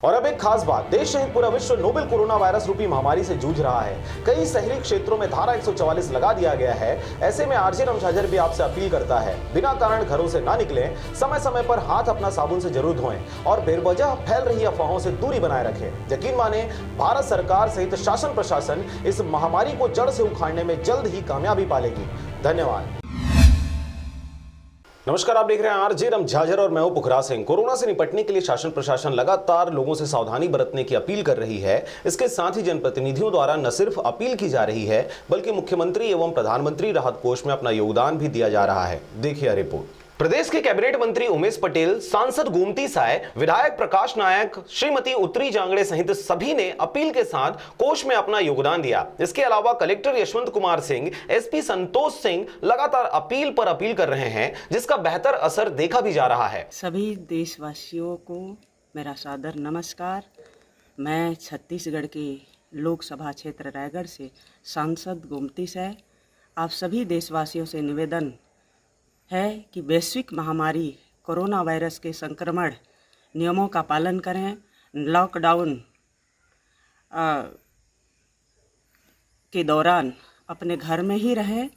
और अब एक खास बात, देश सहित पूरा विश्व नोवेल कोरोना वायरस रूपी महामारी से जूझ रहा है। कई शहरी क्षेत्रों में धारा 144 लगा दिया गया है। ऐसे में आरजे रमझाझर भी आपसे अपील करता है, बिना कारण घरों से ना निकलें, समय समय पर हाथ अपना साबुन से जरूर धोएं और बेवजह फैल रही अफवाहों से दूरी बनाए रखें। यकीन माने, भारत सरकार सहित शासन प्रशासन इस महामारी को जड़ से उखाड़ने में जल्द ही कामयाबी पालेगी। धन्यवाद। नमस्कार, आप देख रहे हैं आरजे रमझाझर और मैं हूं पुखराज सिंह। कोरोना से निपटने के लिए शासन प्रशासन लगातार लोगों से सावधानी बरतने की अपील कर रही है। इसके साथ ही जनप्रतिनिधियों द्वारा न सिर्फ अपील की जा रही है, बल्कि मुख्यमंत्री एवं प्रधानमंत्री राहत कोष में अपना योगदान भी दिया जा रहा है। देखिए रिपोर्ट। प्रदेश के कैबिनेट मंत्री उमेश पटेल, सांसद गोमती साय, विधायक प्रकाश नायक, श्रीमती उत्तरी जांगड़े सहित सभी ने अपील के साथ कोष में अपना योगदान दिया। इसके अलावा कलेक्टर यशवंत कुमार सिंह, एसपी संतोष सिंह लगातार अपील पर अपील कर रहे हैं, जिसका बेहतर असर देखा भी जा रहा है। सभी देशवासियों को मेरा सादर नमस्कार। मैं छत्तीसगढ़ के लोकसभा क्षेत्र रायगढ़ से सांसद गोमती साय। आप सभी देशवासियों से निवेदन है कि वैश्विक महामारी कोरोना वायरस के संक्रमण नियमों का पालन करें, लॉकडाउन के दौरान अपने घर में ही रहें,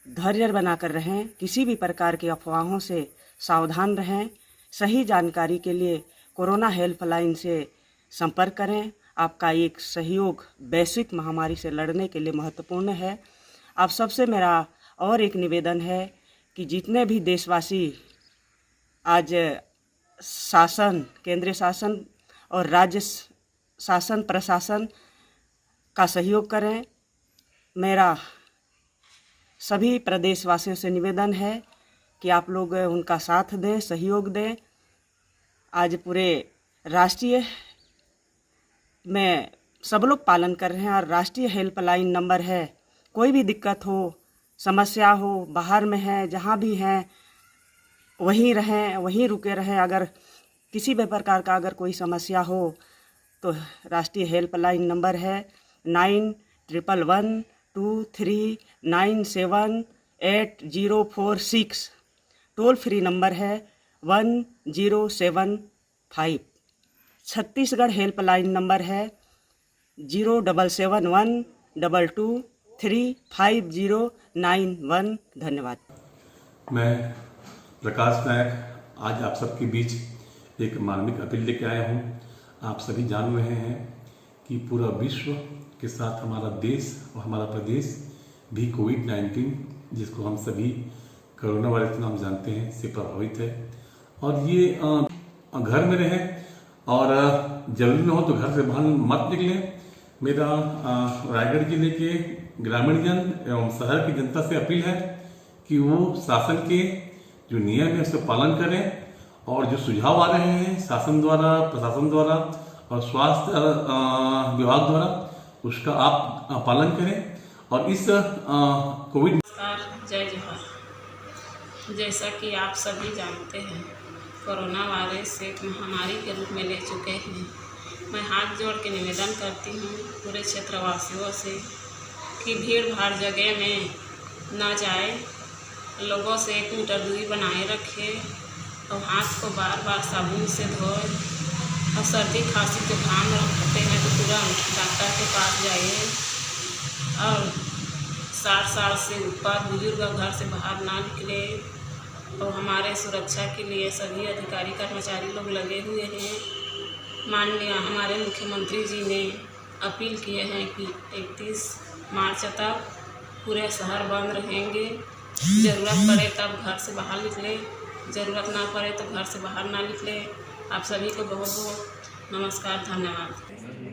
धैर्य बनाकर रहें, किसी भी प्रकार की अफवाहों से सावधान रहें। सही जानकारी के लिए कोरोना हेल्पलाइन से संपर्क करें। आपका एक सहयोग वैश्विक महामारी से लड़ने के लिए महत्वपूर्ण है। आप सबसे मेरा और एक निवेदन है कि जितने भी देशवासी आज शासन, केंद्रीय शासन और राज्य शासन प्रशासन का सहयोग करें। मेरा सभी प्रदेशवासियों से निवेदन है कि आप लोग उनका साथ दें, सहयोग दें। आज पूरे राष्ट्रीय में सब लोग पालन कर रहे हैं और राष्ट्रीय हेल्पलाइन नंबर है। कोई भी दिक्कत हो, समस्या हो, बाहर में है, जहाँ भी हैं वहीं रहें, वहीं रुके रहें। अगर किसी भी प्रकार का अगर कोई समस्या हो तो राष्ट्रीय हेल्पलाइन नंबर है 911123978046। टोल फ्री नंबर है 1075। छत्तीसगढ़ हेल्पलाइन नंबर है 0712235091। धन्यवाद। मैं प्रकाश नायक आज आप सबके बीच एक मार्मिक अपील लेके आया हूँ। आप सभी जान रहे हैं कि पूरा विश्व के साथ हमारा देश और हमारा प्रदेश भी कोविड-19, जिसको हम सभी कोरोना वायरस के नाम जानते हैं, से प्रभावित है। और ये घर में रहें और जरूरी न हो तो घर से बाहर मत निकलें। मेरा रायगढ़ जिले के ग्रामीण जन एवं शहर की जनता से अपील है कि वो शासन के जो नियम है उसका पालन करें और जो सुझाव आ रहे हैं शासन द्वारा, प्रशासन द्वारा और स्वास्थ्य विभाग द्वारा, उसका आप पालन करें। और इस कोविड जय जोहार। जैसा कि आप सभी जानते हैं, कोरोना वायरस एक महामारी के रूप में ले चुके हैं। मैं हाथ जोड़ के निवेदन करती हूँ पूरे क्षेत्रवासियों से कि भीड़ भाड़ जगह में न जाए, लोगों से 1 मीटर दूरी बनाए रखें और हाथ को बार बार साबुन से धोए। और सर्दी खांसी जुकाम रहते हैं तो तुरंत डॉक्टर के पास जाइए। और 60 साल से ऊपर बुजुर्ग घर से बाहर ना निकले। और हमारे सुरक्षा के लिए सभी अधिकारी कर्मचारी लोग लगे हुए हैं। माननीय हमारे मुख्यमंत्री जी ने अपील किए हैं कि 31 मार्च तक पूरे शहर बंद रहेंगे। ज़रूरत पड़े तब घर से बाहर निकले, ज़रूरत ना पड़े तो घर से बाहर ना निकले। आप सभी को बहुत बहुत नमस्कार, धन्यवाद।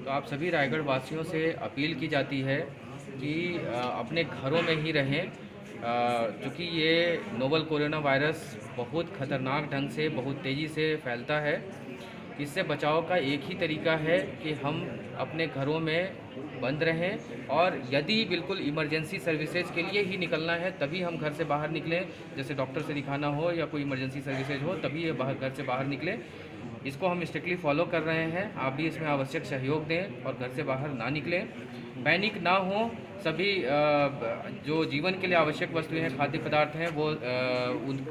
तो आप सभी रायगढ़ वासियों से अपील की जाती है कि अपने घरों में ही रहें, क्योंकि ये नोवल कोरोना वायरस बहुत ख़तरनाक ढंग से, बहुत तेज़ी से फैलता है। इससे बचाव का एक ही तरीका है कि हम अपने घरों में बंद रहें और यदि बिल्कुल इमरजेंसी सर्विसेज के लिए ही निकलना है तभी हम घर से बाहर निकलें। जैसे डॉक्टर से दिखाना हो या कोई इमरजेंसी सर्विसेज हो तभी ये घर से बाहर निकलें। इसको हम स्ट्रिक्टली फॉलो कर रहे हैं। आप भी इसमें आवश्यक सहयोग दें और घर से बाहर ना निकलें। पैनिक ना हो। सभी जो जीवन के लिए आवश्यक वस्तुएं हैं, खाद्य पदार्थ हैं, वो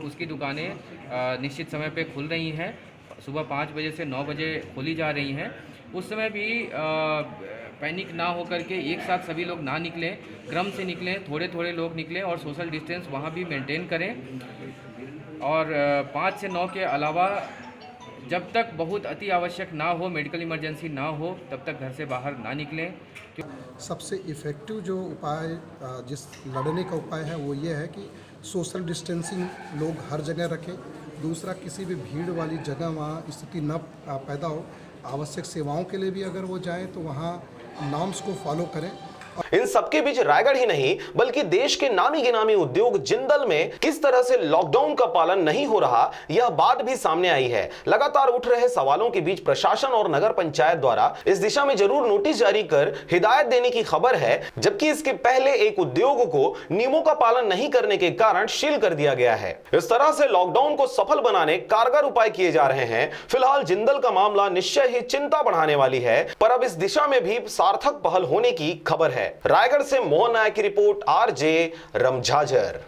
उसकी दुकानें निश्चित समय पे खुल रही हैं। सुबह 5 बजे से 9 बजे खोली जा रही हैं, उस समय भी पैनिक ना हो करके एक साथ सभी लोग ना निकलें, क्रम से निकलें, थोड़े थोड़े लोग निकलें और सोशल डिस्टेंस वहाँ भी मेंटेन करें। और 5 से 9 के अलावा जब तक बहुत अति आवश्यक ना हो, मेडिकल इमरजेंसी ना हो, तब तक घर से बाहर ना निकलें। सबसे इफ़ेक्टिव जो उपाय जिस लड़ने का उपाय है वो ये है कि सोशल डिस्टेंसिंग लोग हर जगह रखें। दूसरा, किसी भी भीड़ वाली जगह वहाँ स्थिति न पैदा हो। आवश्यक सेवाओं के लिए भी अगर वो जाएं तो वहाँ नॉर्म्स को फॉलो करें। इन सबके बीच रायगढ़ ही नहीं बल्कि देश के नामी गिनामी उद्योग जिंदल में किस तरह से लॉकडाउन का पालन नहीं हो रहा, यह बात भी सामने आई है। लगातार उठ रहे सवालों के बीच प्रशासन और नगर पंचायत द्वारा इस दिशा में जरूर नोटिस जारी कर हिदायत देने की खबर है, जबकि इसके पहले एक उद्योग को नियमों का पालन नहीं करने के कारण सील कर दिया गया है। इस तरह से लॉकडाउन को सफल बनाने कारगर उपाय किए जा रहे हैं। फिलहाल जिंदल का मामला निश्चय ही चिंता बढ़ाने वाली है, पर अब इस दिशा में भी सार्थक पहल होने की खबर है। रायगढ़ से मोहन नायक की रिपोर्ट, आरजे रमझाझर।